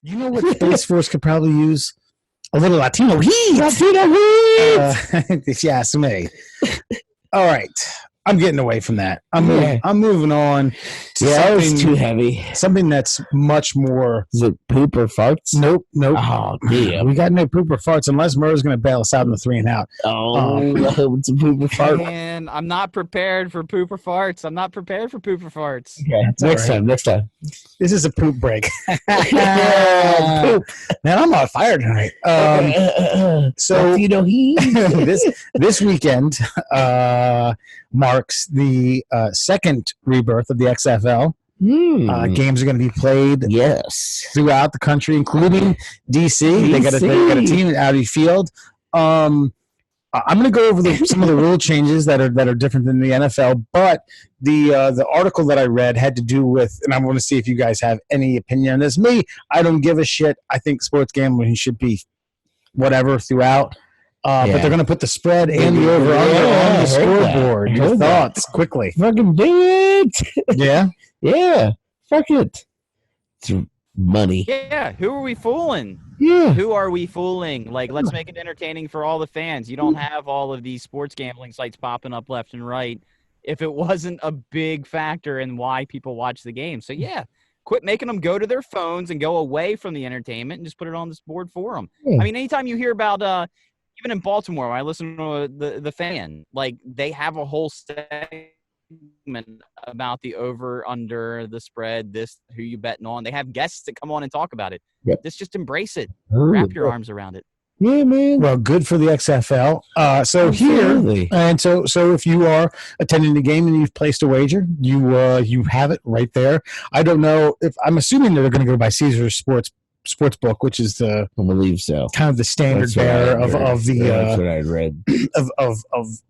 You know what Space Force could probably use? A little Latino heat. Latino heat. Yes, me. All right. I'm getting away from that. I'm moving on to that was too heavy. Something that's much more. Is it poop or farts? Nope. Oh, damn. We got no poop or farts unless Murray's going to bail us out in the 3 and out. Oh, it's a poop or fart. Man, I'm not prepared for poop or farts. Okay, next time. This is a poop break. Poop. Man, I'm on fire tonight. So Latino heat. this weekend marks the second rebirth of the XFL. Games are going to be played throughout the country, including DC. They got a team at Audi Field. I'm going to go over some of the rule changes that are different than the NFL, but the article that I read had to do with, and I want to see if you guys have any opinion on this. Me, I don't give a shit. I think sports gambling should be whatever throughout. But they're going to put the spread and the over-under on the scoreboard. Your thoughts, quickly. Fucking do it. Yeah? Yeah. Fuck it. It's money. Yeah, who are we fooling? Yeah. Who are we fooling? Like, let's make it entertaining for all the fans. You don't have all of these sports gambling sites popping up left and right if it wasn't a big factor in why people watch the game. So, yeah, quit making them go to their phones and go away from the entertainment and just put it on this board for them. I mean, anytime you hear about even in Baltimore, when I listen to the fan, like, they have a whole segment about the over, under, the spread, this, who you betting on. They have guests that come on and talk about it. Yep. Just embrace it. Wrap your arms around it. Yeah, man. Well, good for the XFL. So Absolutely. here, and so if you are attending the game and you've placed a wager, you have it right there. I don't know if I'm assuming that they're going to go by Caesar's Sportsbook, which is I believe so. kind of the standard bearer of the that's what I read of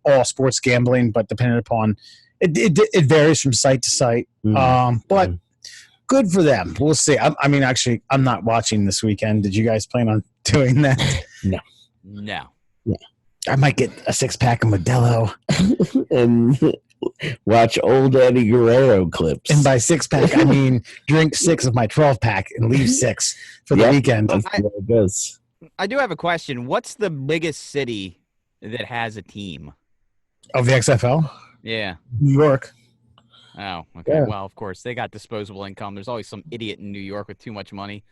all sports gambling, but depending upon it varies from site to site. But good for them. We'll see. I mean, actually, I'm not watching this weekend. Did you guys plan on doing that? No. No. I might get a 6-pack of Modelo and watch old Eddie Guerrero clips. and by 6-pack, I mean drink 6 of my 12-pack and leave 6 for the weekend. That's what it does. I do have a question. What's the biggest city that has a team? Of the XFL? Yeah. New York. Oh, okay. Yeah. Well, of course, they got disposable income. There's always some idiot in New York with too much money.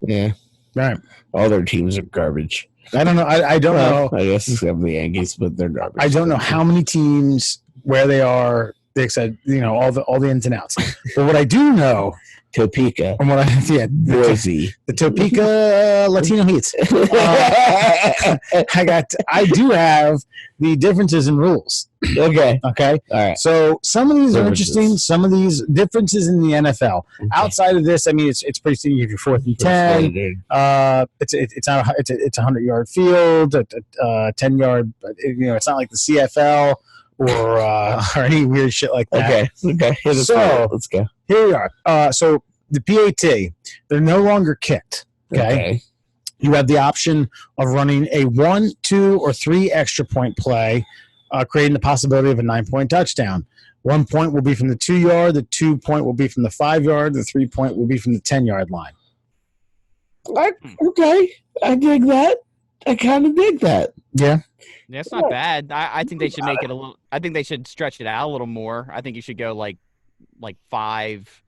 Yeah. Right. All their teams are garbage. I don't know. I don't know. I guess except the Yankees, but they're garbage. I don't know how many teams, where they are. They said, all the ins and outs. But what I do know, Topeka, from what Boise, the Topeka Latino Heats. I do have the differences in rules. Okay. All right. So some of these are Differences. interesting. Some of these differences in the NFL. Okay. Outside of this, I mean, it's pretty simple. You have your 4th and 10. It's not it's a 100-yard field, a 10-yard. It's not like the CFL or any weird shit like that. Okay. So let's go. here we are. So the PAT, they're no longer kicked. Okay. You have the option of running a 1, 2, or 3 extra point play, creating the possibility of a 9-point touchdown. 1 point will be from the 2-yard, the 2 point will be from the 5-yard, the 3 point will be from the 10-yard line. Okay. I dig that. I kind of dig that. Yeah. Yeah, it's not bad. I think they should make it a little. I think they should stretch it out a little more. I think you should go like 5,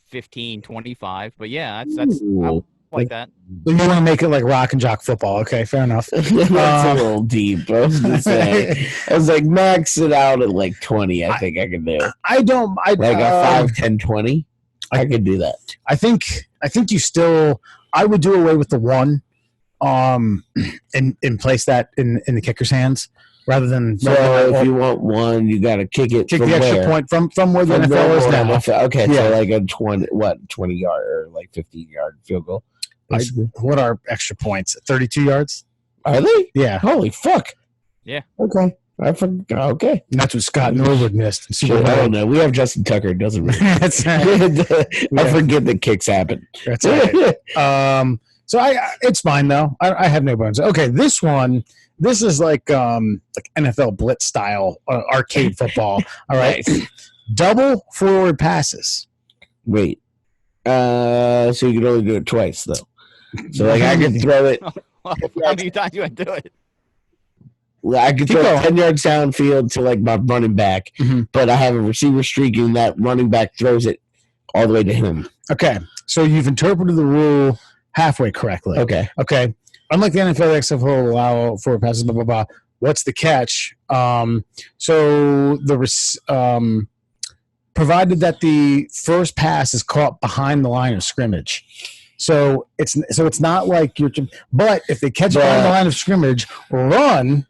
15, 25. But yeah, that's I like that. You want to make it like rock and jock football. Okay, fair enough. That's a little deep. I was gonna say. I was like, max it out at like 20. I think I can do. I don't. Like a 5, 10, 20. I could do that. I think you still. I would do away with the 1. And place that in the kicker's hands rather than. So if you want 1, you got to kick it. Kick from the extra where? point from where the From NFL is where now. NFL Okay, Yeah. so like a 20-yard or like 15-yard field goal. What are extra points? 32 yards? Are they? Yeah. Holy fuck. Yeah. Okay. I forgot. Okay. And that's what Scott Norwood missed. In Super Shit, I Bowl. don't know. We have Justin Tucker. It doesn't really. That's right. I forget that kicks happen. That's right. So it's fine though. I have no bones. Okay, this is like NFL blitz style arcade football. All right, double forward passes. Wait. So you can only do it twice though. So like I could throw it. How many times you want to do it? I could throw it 10 yards downfield to like my running back, but I have a receiver streaking, and that running back throws it all the way to him. Okay, so you've interpreted the rule halfway correctly. Okay. Unlike the NFL, XFL allow for passes, blah blah blah. What's the catch? So the provided that the first pass is caught behind the line of scrimmage. So it's not like you're. But if they catch behind the line of scrimmage, run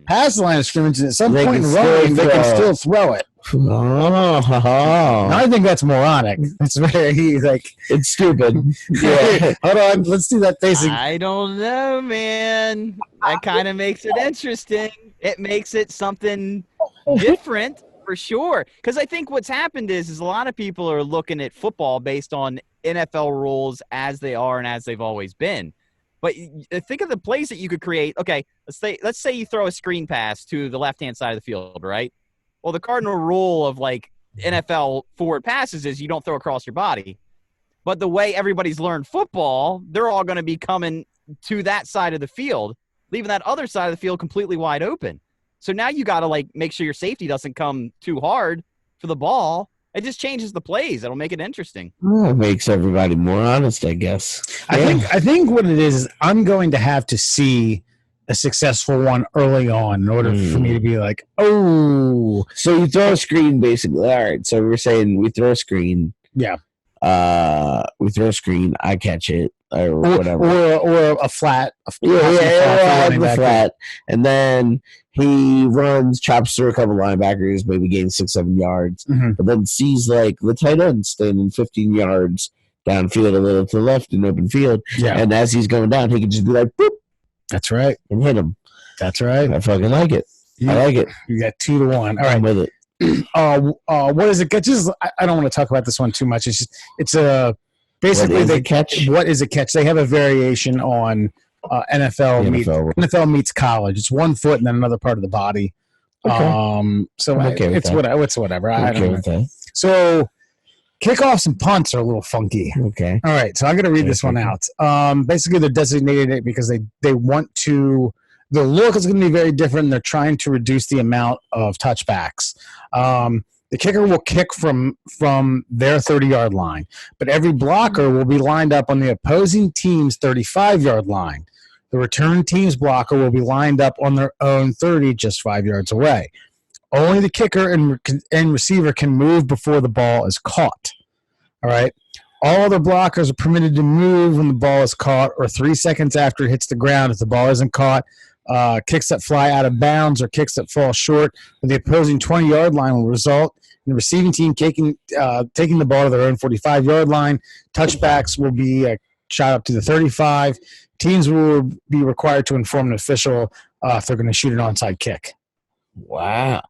past the line of scrimmage, and at some point in running, they can still throw it. I think that's moronic. It's very it's stupid. Yeah. Hold on, let's do that facing. I don't know, man. That kind of makes it interesting. It makes it something different for sure. Because I think what's happened is a lot of people are looking at football based on NFL rules as they are and as they've always been. But think of the plays that you could create. Okay, let's say you throw a screen pass to the left-hand side of the field, right? Well, the cardinal rule of NFL forward passes is you don't throw across your body. But the way everybody's learned football, they're all going to be coming to that side of the field, leaving that other side of the field completely wide open. So now you got to make sure your safety doesn't come too hard for the ball. It just changes the plays. It'll make it interesting. It makes everybody more honest, I guess. I think what it is I'm going to have to see a successful one early on in order for me to be like, oh. So you throw a screen, basically. All right. So we're saying we throw a screen. Yeah. We throw a screen. I catch it or whatever. Or a flat. The flat. And then he runs, chops through a couple linebackers, maybe gains 6-7 yards, but then sees the tight end standing 15 yards downfield, a little to the left in open field. Yeah. And as he's going down, he can just be like, boop. That's right. And hit him. That's right. I fucking like it. I like it. You got 2-1. All right. I'm with it. What is it? Just I don't want to talk about this one too much. It's basically they catch. What is a catch? They have a variation on NFL meets college. It's 1 foot and then another part of the body. Okay. It's whatever. I don't know. That. So kickoffs and punts are a little funky. Okay. All right. So I'm going to read this one out. Basically, they're designated it because they want to. The look is going to be very different. And they're trying to reduce the amount of touchbacks. The kicker will kick from their 30-yard line, but every blocker will be lined up on the opposing team's 35-yard line. The return team's blocker will be lined up on their own 30, just 5 yards away. Only the kicker and receiver can move before the ball is caught. All right. All other blockers are permitted to move when the ball is caught or 3 seconds after it hits the ground if the ball isn't caught. Kicks that fly out of bounds or kicks that fall short of the opposing 20-yard line will result in the receiving team taking the ball to their own 45-yard line. Touchbacks will be shot up to the 35. Teams will be required to inform an official if they're going to shoot an onside kick. Wow.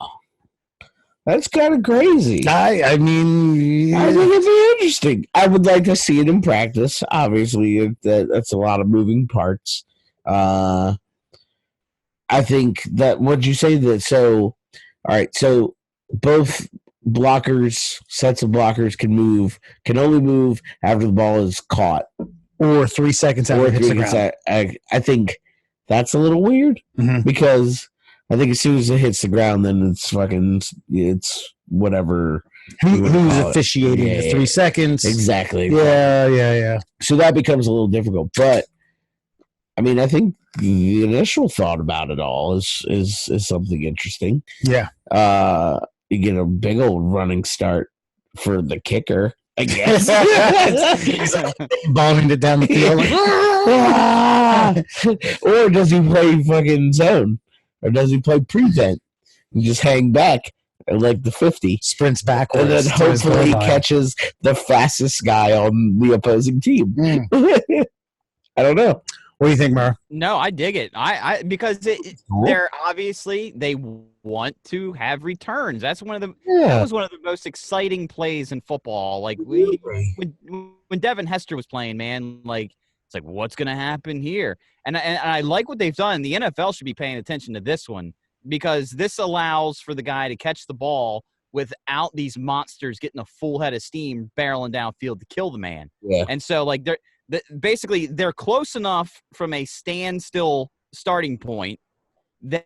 That's kind of crazy. I mean, I think it's very interesting. I would like to see it in practice. Obviously, that's a lot of moving parts. I think that would you say that so all right, so both sets of blockers can only move after the ball is caught. Or 3 seconds after it hits the ground. I think that's a little weird because I think as soon as it hits the ground, then it's whatever. Who's officiating the 3 seconds? Exactly. Yeah. So that becomes a little difficult. But I mean, I think the initial thought about it all is something interesting. Yeah. You get a big old running start for the kicker, I guess. Bombing it down the field. Or does he play fucking zone? Or does he play prevent? You just hang back like the 50. Sprints backwards. And then hopefully he catches the fastest guy on the opposing team. I don't know. What do you think, Murr? No, I dig it. I because they're obviously they want to have returns. That was one of the most exciting plays in football. Like when Devin Hester was playing, man, it's like what's going to happen here? And I like what they've done. The NFL should be paying attention to this one because this allows for the guy to catch the ball without these monsters getting a full head of steam barreling downfield to kill the man. Yeah. And so basically they're close enough from a standstill starting point that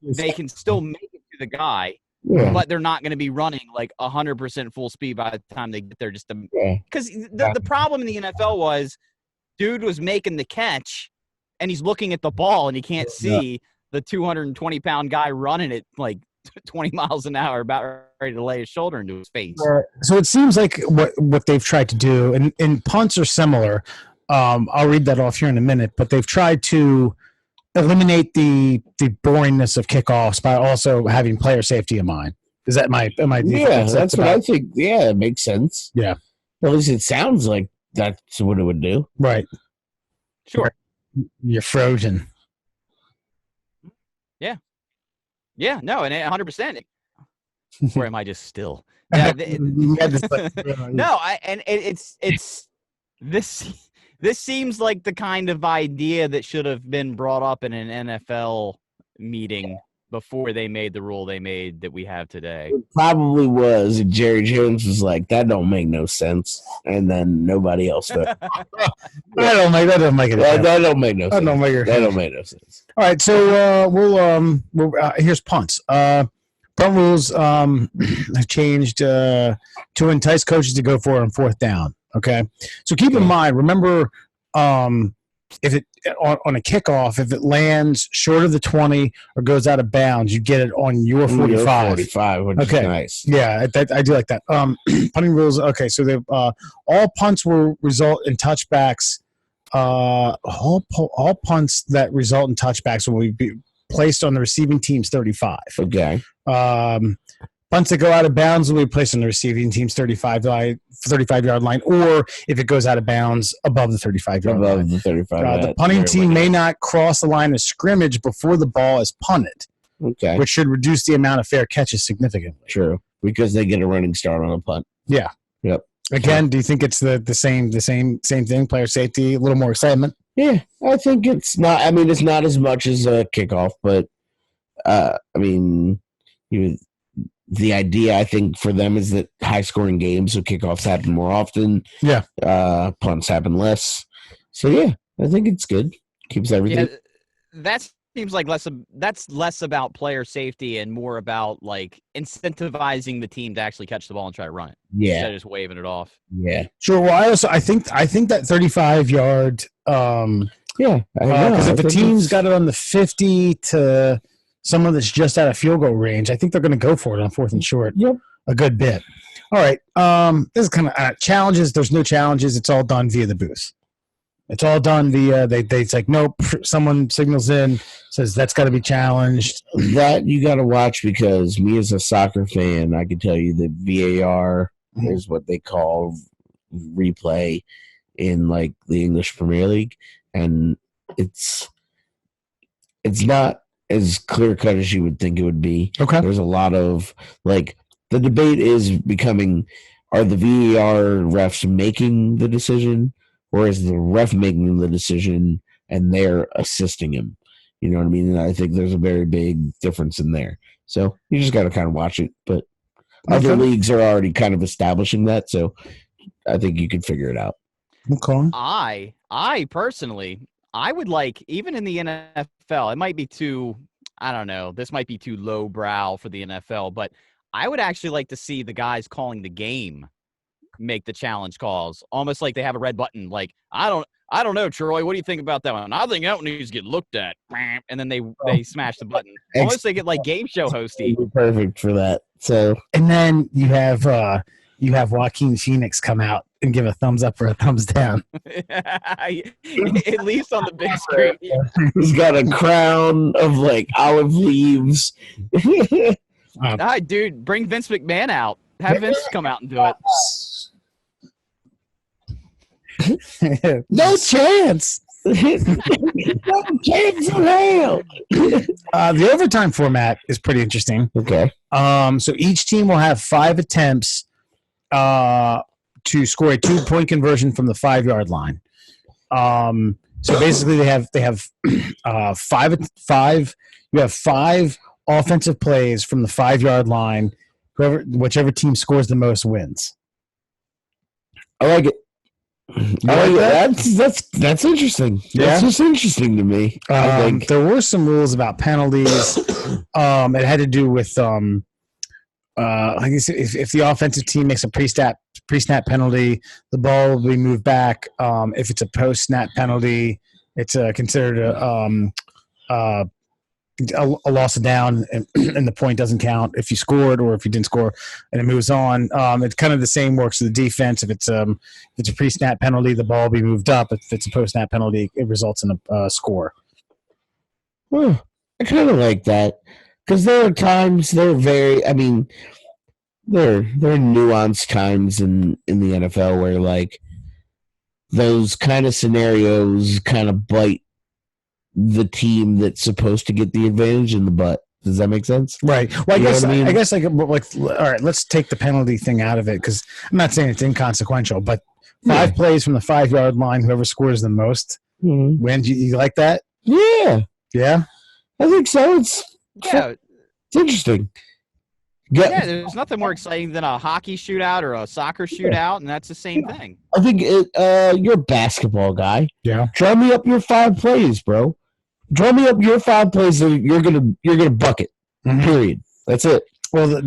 they can still make it to the guy, but they're not going to be running like 100% full speed by the time they get there. Just because the problem in the NFL was dude was making the catch and he's looking at the ball and he can't see the 220-pound guy running it like 20 miles an hour, about ready to lay his shoulder into his face. So it seems like what they've tried to do, and punts are similar. I'll read that off here in a minute, but they've tried to eliminate the boringness of kickoffs by also having player safety in mind. Is that that's what I think. Yeah, it makes sense. Yeah. At least it sounds like that's what it would do. Right. Sure. You're frozen. Yeah. Yeah, no, and 100%. Or am I just still? Yeah, no, it's this seems like the kind of idea that should have been brought up in an NFL meeting before they made the rule they made that we have today. It probably was. Jerry Jones was like, "That don't make no sense," and then nobody else did. That don't make no sense. That don't make no sense. All right, so we'll here's punts. Punt rules have changed to entice coaches to go for it on fourth down. Okay, so keep in mind. Remember, if it on a kickoff, if it lands short of the 20 or goes out of bounds, you get it on your 45. 45, which is nice. Yeah, I do like that. Punting rules. Okay, so they all punts will result in touchbacks. All punts that result in touchbacks will be placed on the receiving team's 35. Okay. Punts that go out of bounds will be placed on the receiving team's 35-yard line, or if it goes out of bounds, above the 35-yard line. Above the 35. The punting team may not cross the line of scrimmage before the ball is punted. Okay. Which should reduce the amount of fair catches significantly. True, because they get a running start on a punt. Yeah. Yep. Again, do you think it's the same thing? Player safety, a little more excitement. Yeah, I think it's not. I mean, it's not as much as a kickoff, but I mean, the idea I think for them is that high-scoring games, so kickoffs happen more often. Yeah. Punts happen less. So yeah, I think it's good. Keeps everything. Yeah, that seems like that's less about player safety and more about like incentivizing the team to actually catch the ball and try to run it. Yeah. Instead of just waving it off. Yeah. Sure. Well, I think that 35-yard. Because if the team's got it on the 50 to someone that's just out of field goal range, I think they're going to go for it on fourth and short. Yep. A good bit. All right. This is kind of challenges. There's no challenges. It's all done via the booth. It's all done via it's like, nope, someone signals in, says that's got to be challenged. That you got to watch, because me as a soccer fan, I can tell you that VAR is what they call replay in like the English Premier League, and it's not as clear cut as you would think it would be. Okay. There's a lot of like the debate is becoming, are the VAR refs making the decision, or is the ref making the decision and they're assisting him? You know what I mean? And I think there's a very big difference in there. So you just got to kind of watch it. But other leagues are already kind of establishing that, so I think you can figure it out. Okay. I personally, I would like, even in the NFL, it might be too, I don't know, this might be too lowbrow for the NFL, but I would actually like to see the guys calling the game make the challenge calls, almost like they have a red button. Like, I don't know, Troy, what do you think about that one? I think that one needs to get looked at. And then they smash the button. Almost they get like game show hosty. Perfect for that. So, and then you have Joaquin Phoenix come out and give a thumbs up or a thumbs down. At least on the big screen. He's got a crown of like olive leaves. Dude, bring Vince McMahon out. Have Vince come out and do it. No chance. No chance in hell. The overtime format is pretty interesting. Okay. So each team will have 5 attempts to score a 2-point conversion from the 5-yard line. So basically, they have 5. You have 5 offensive plays from the 5-yard line. Whichever team scores the most wins. I like it. That's interesting. Yeah? That's just interesting to me. I think there were some rules about penalties. It had to do with I guess if the offensive team makes a pre-snap penalty, the ball will be moved back. If it's a post-snap penalty, it's considered a loss of down, and the point doesn't count if you scored or if you didn't score, and it moves on. It's kind of the same works for the defense. If it's a pre-snap penalty, the ball will be moved up. If it's a post-snap penalty, it results in a score. Well, I kind of like that because there are times they're very. I mean, there are nuanced times in the NFL where like those kind of scenarios kind of bite the team that's supposed to get the advantage in the butt. Does that make sense? Right. Well, I guess like all right, let's take the penalty thing out of it because I'm not saying it's inconsequential, but 5 plays from the 5-yard line, whoever scores the most wins. You like that? Yeah. Yeah? I think so. It's interesting. Yeah, there's nothing more exciting than a hockey shootout or a soccer shootout, and that's the same thing. I think you're a basketball guy. Yeah. Draw me up your 5 plays, bro. Draw me up your 5 plays that you're gonna bucket. Period. That's it. Well,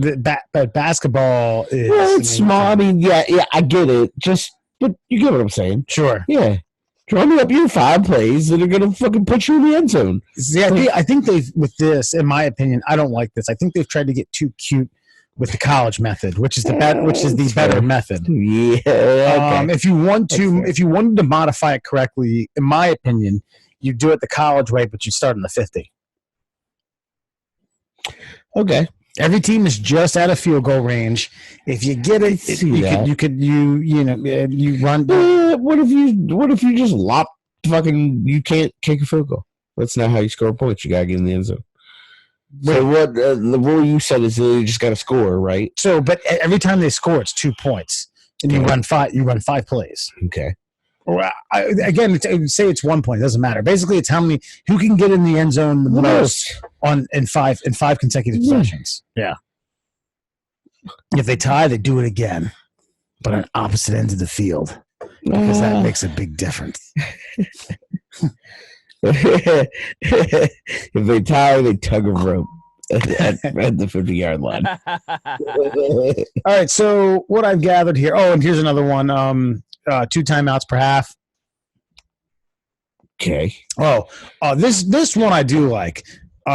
but basketball is it's small. I mean, yeah, I get it. But you get what I'm saying. Sure. Yeah. Draw me up your 5 plays that are gonna fucking put you in the end zone. Yeah, I think they've with this, in my opinion, I don't like this. I think they've tried to get too cute with the college method, which is the better method. Yeah. Okay. If you wanted to modify it correctly, in my opinion, you do it the college way, but you start in the 50. Okay. Every team is just out of field goal range. If you get it, you run. What if you just lop fucking? You can't kick a field goal. That's not how you score points. You gotta get in the end zone. So what the rule you said is that you just got to score, right? So, but every time they score, it's 2 points, and you run 5. You run 5 plays. Okay. Or again, say it's 1 point. It doesn't matter. Basically, it's who can get in the end zone the most in five consecutive possessions. Yeah. If they tie, they do it again, but on opposite ends of the field because that makes a big difference. If they tie, they tug a rope at the 50-yard line. All right. So what I've gathered here. Oh, and here's another one. 2 timeouts per half. Okay. This one I do like.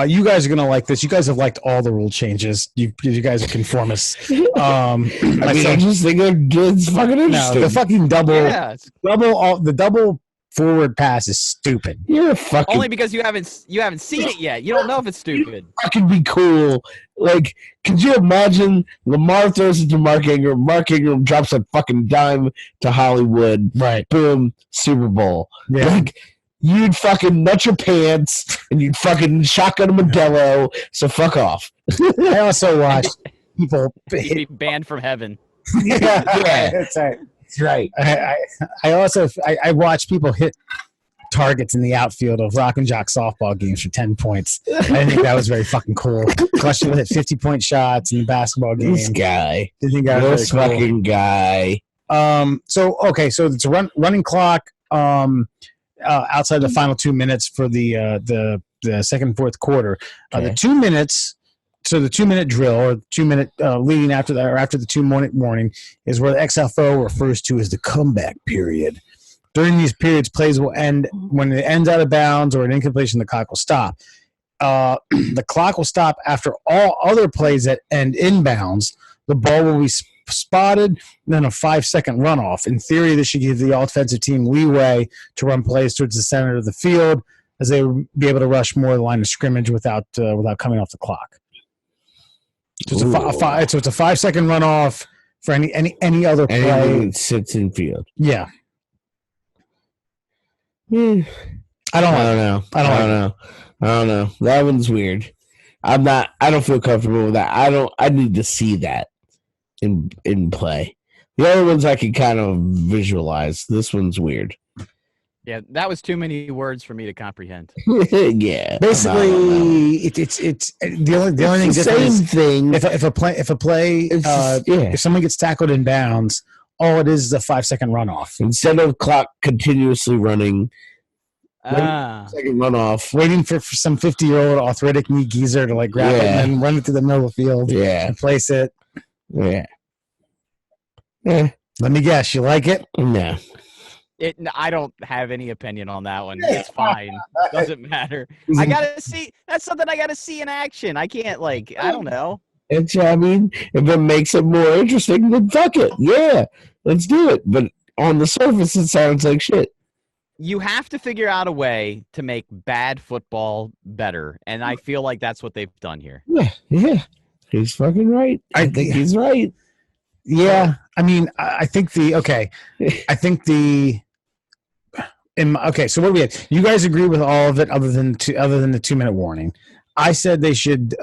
You guys are gonna like this. You guys have liked all the rule changes. You guys are conformists. I just think it's fucking interesting. No, the fucking the double forward pass is stupid. You're fucking only because you haven't seen it yet. You don't know if it's stupid. Fucking be cool. Like, could you imagine Lamar throws it to Mark Ingram, Mark Ingram drops a fucking dime to Hollywood, right? Boom, Super Bowl. Yeah. Like, you'd fucking nut your pants and you'd fucking shotgun a Modelo. So fuck off. I also watched people be banned from heaven. Yeah, that's right. That's right. I watch people hit targets in the outfield of Rock and Jock softball games for 10 points. I think that was very fucking cool. Plus, you hit 50-point shots in the basketball game. This guy. I think that was this fucking guy. So it's a running clock. Outside the final 2 minutes for the second and fourth quarter. Okay. The 2 minutes. So the 2-minute drill or 2-minute leading after the 2-minute warning is where the XFL refers to as the comeback period. During these periods, plays will end when it ends out of bounds or an incompletion. The clock will stop. The clock will stop after all other plays that end inbounds. The ball will be spotted, then a 5-second runoff. In theory, this should give the offensive team leeway to run plays towards the center of the field, as they would be able to rush more of the line of scrimmage without coming off the clock. So it's a 5-second runoff for any other play. Anything that sits in field. Yeah. I don't know. That one's weird. I don't feel comfortable with that. I need to see that in play. The other ones I can kind of visualize. This one's weird. Yeah, that was too many words for me to comprehend. Yeah. Basically, it's the only thing. Same thing. If someone gets tackled in bounds, all it is a 5-second runoff. Instead of clock continuously running, second runoff, waiting for some 50-year-old arthritic knee geezer to like grab it and then run it to the middle of the field. And place it. Yeah. Let me guess, you like it? No. I don't have any opinion on that one. It's fine. Doesn't matter. I gotta see. That's something I gotta see in action. I can't I don't know. If it makes it more interesting, then fuck it. Yeah, let's do it. But on the surface, it sounds like shit. You have to figure out a way to make bad football better, and I feel like that's what they've done here. Yeah. He's fucking right. I think he's right. Yeah, I think so what do we have? You guys agree with all of it other than the 2-minute warning. I said they should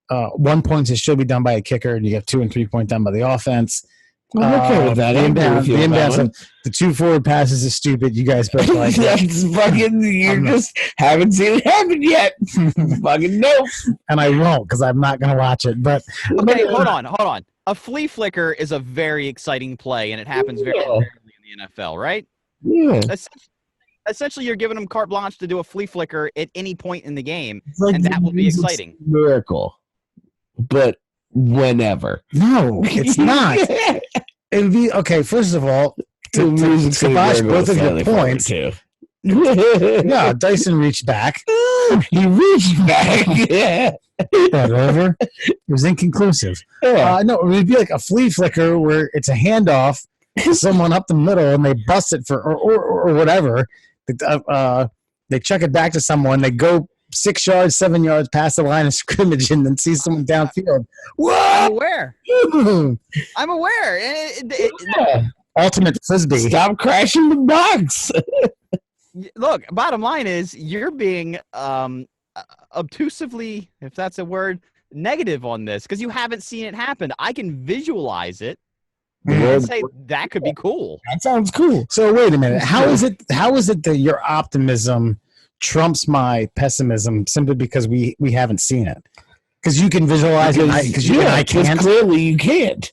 1 point should be done by a kicker, and you get 2 and 3 point done by the offense. I'm okay with that. The 2 forward passes is stupid. You guys both like that's fucking. You just haven't seen it happen yet. Fucking nope. And I won't because I'm not going to watch it. But okay, hold on. A flea flicker is a very exciting play, and it happens very rarely in the NFL, right? Yeah. Essentially, you're giving them carte blanche to do a flea flicker at any point in the game, and that will be exciting. Miracle, but whenever. No, it's not. It would be okay. First of all, to both of your points. Yeah, Dyson reached back. He reached back. Yeah. Whatever. It was inconclusive. Yeah. No, it would be like a flea flicker where it's a handoff to someone up the middle and they bust it or whatever. They chuck it back to someone. They go 6 yards, 7 yards past the line of scrimmage and then see someone downfield. What? I'm aware. Ultimate frisbee. Stop crashing the box. Look, bottom line is you're being obtusively, if that's a word, negative on this because you haven't seen it happen. I can visualize it and say that could be cool. That sounds cool. So wait a minute. How is it that your optimism trumps my pessimism simply because we haven't seen it? Because you can visualize it because I can't. Clearly you can't.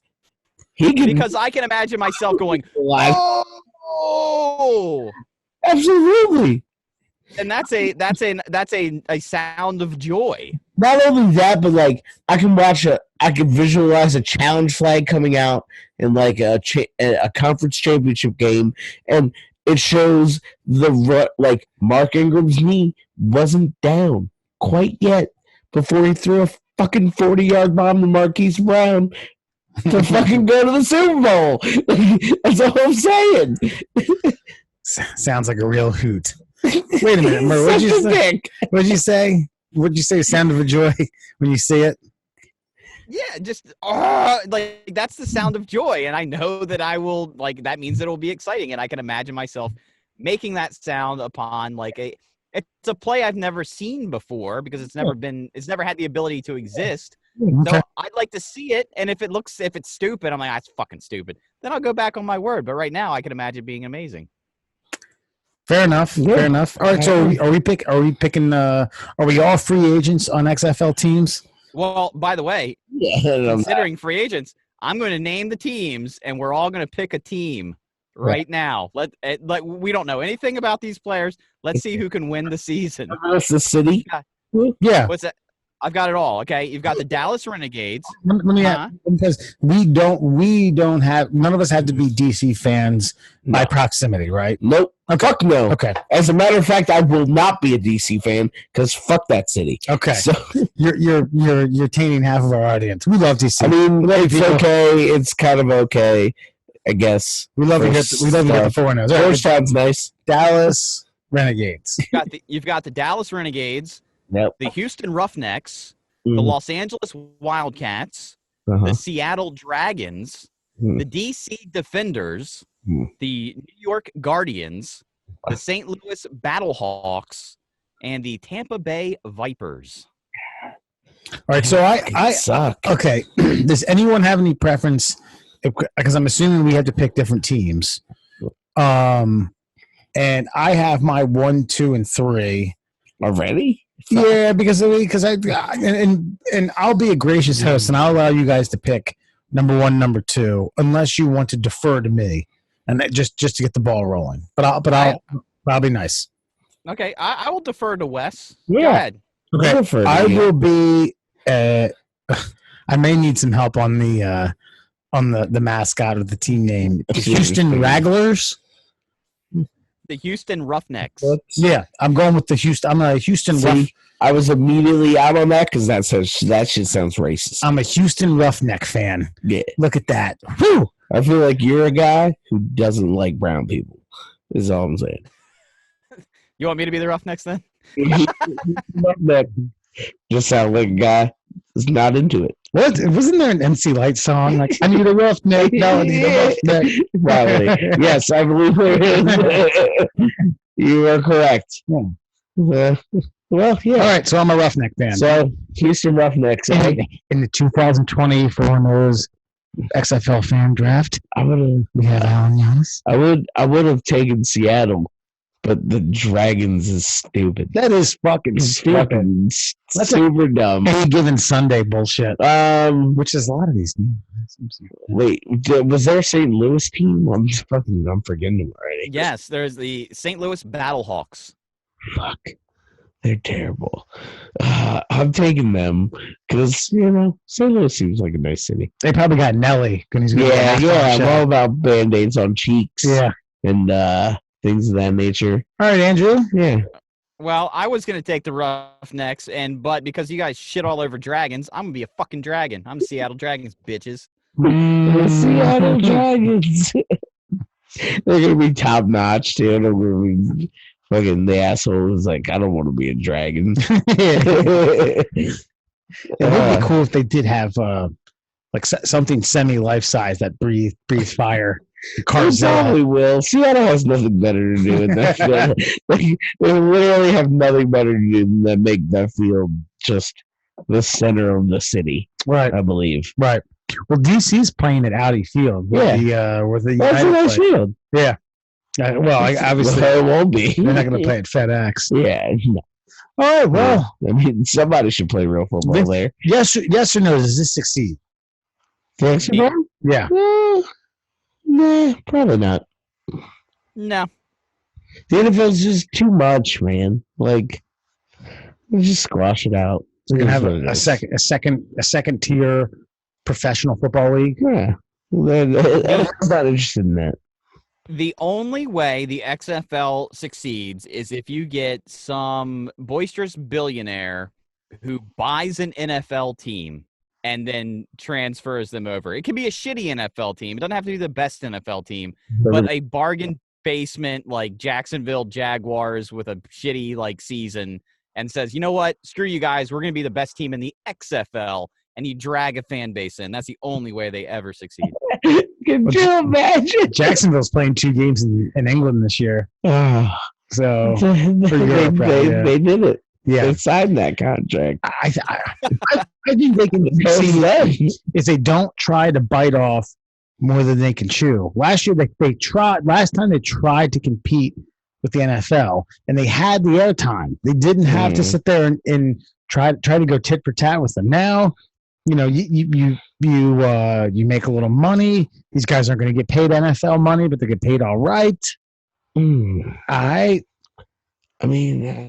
Because I can imagine myself going, oh, absolutely. And that's a sound of joy. Not only that, but I can visualize a challenge flag coming out in a conference championship game, and it shows Mark Ingram's knee wasn't down quite yet before he threw a fucking 40-yard bomb to Marquise Brown to fucking go to the Super Bowl. That's all I'm saying. Sounds like a real hoot. Wait a minute, Murr, what'd you say? What'd you say? Sound of a joy when you see it? Yeah, just that's the sound of joy, and I know that I will that means it'll be exciting, and I can imagine myself making that sound upon it's a play I've never seen before because it's never had the ability to exist. Okay. So I'd like to see it, and if it's stupid, I'm like, that's fucking stupid. Then I'll go back on my word. But right now, I can imagine it being amazing. Fair enough. Yeah. Fair enough. All right. So are we picking? Are we all free agents on XFL teams? Well, by the way, considering free agents, I'm going to name the teams, and we're all going to pick a team right now. We don't know anything about these players. Let's see who can win the season. That's the city. Yeah. What's that? I've got it all. Okay, you've got the Dallas Renegades. Let me because we don't have none of us have to be DC fans by proximity, right? Nope. Okay. Fuck no. Okay. As a matter of fact, I will not be a DC fan because fuck that city. Okay. So you're tainting half of our audience. We love DC. I mean, it's okay. It's kind of okay, I guess. We love to get the foreigners. Georgetown's nice. Dallas Renegades. You've got the Dallas Renegades. Yep. The Houston Roughnecks, the Los Angeles Wildcats, the Seattle Dragons, the DC Defenders, the New York Guardians, the St. Louis Battlehawks, and the Tampa Bay Vipers. All right, so I suck. Okay, does anyone have any preference? Because I'm assuming we have to pick different teams. And I have my 1, 2, and 3 already. Yeah, because I and I'll be a gracious host and I'll allow you guys to pick number one, number two, unless you want to defer to me, and just to get the ball rolling. But I'll be nice. Okay, I will defer to Wes. Yeah. Go ahead. Okay, I will be. I may need some help on the mascot of the team name, the Houston Wranglers. The Houston Roughnecks. Yeah, I'm going with the Houston. I'm a Houston. I was immediately out on that because that shit sounds racist. I'm a Houston Roughneck fan. Yeah, look at that. Whew. I feel like you're a guy who doesn't like brown people. Is all I'm saying. You want me to be the Roughnecks then? Roughneck just sound like a guy who's not into it. What? Wasn't there an MC Light song? Like, I need a roughneck. No, I need a roughneck. Probably. Yes, I believe there is. You are correct. Yeah. Well, yeah. All right, so I'm a Roughneck fan. So, Houston Roughnecks. In the 2020 Foreigners XFL fan draft, we have Alan Giannis. I would have taken Seattle, but the Dragons is stupid. That is fucking stupid. That's super dumb. Any given Sunday bullshit. Which is a lot of these names. Wait, was there a St. Louis team? I'm forgetting them already. Yes, there's the St. Louis Battlehawks. Fuck. They're terrible. I'm taking them because, St. Louis seems like a nice city. They probably got Nelly. Yeah, I'm all about Band-Aids on cheeks. Yeah. And things of that nature. All right, Andrew. Yeah. Well, I was going to take the Roughnecks, but because you guys shit all over dragons, I'm going to be a fucking dragon. I'm Seattle Dragons, bitches. Seattle Dragons. They're going to be top-notch, too. They're going to be fucking the asshole was like, I don't want to be a dragon. It would be cool if they did have something semi-life-size that breathe fire. They probably will. Seattle has nothing better to do in that field. They literally have nothing better to do than make that field just the center of the city. Right. I believe. Right. Well, DC's playing at Audi Field. Where the that's a nice field. Yeah. Obviously, it won't be. They're not going to play at FedEx. Yeah. No. All right. Well, I mean, somebody should play real football there. Yes or no? Does this succeed? XFL? Yeah. Nah, probably not. No. The NFL's just too much, man. Like, just squash it out. We're gonna have a second tier professional football league. Yeah. I'm not interested in that. The only way the XFL succeeds is if you get some boisterous billionaire who buys an NFL team and then transfers them over. It can be a shitty NFL team. It doesn't have to be the best NFL team, but a bargain basement like Jacksonville Jaguars with a shitty season and says, you know what? Screw you guys. We're going to be the best team in the XFL. And you drag a fan base in. That's the only way they ever succeed. Can you imagine? Jacksonville's playing 2 games in England this year. So they did it. Yeah, they signed that contract. I think they can succeed if they don't try to bite off more than they can chew. Last year they tried. Last time they tried to compete with the NFL, and they had the airtime. They didn't have to sit there and try to go tit for tat with them. Now, you make a little money. These guys aren't going to get paid NFL money, but they get paid all right. I mean.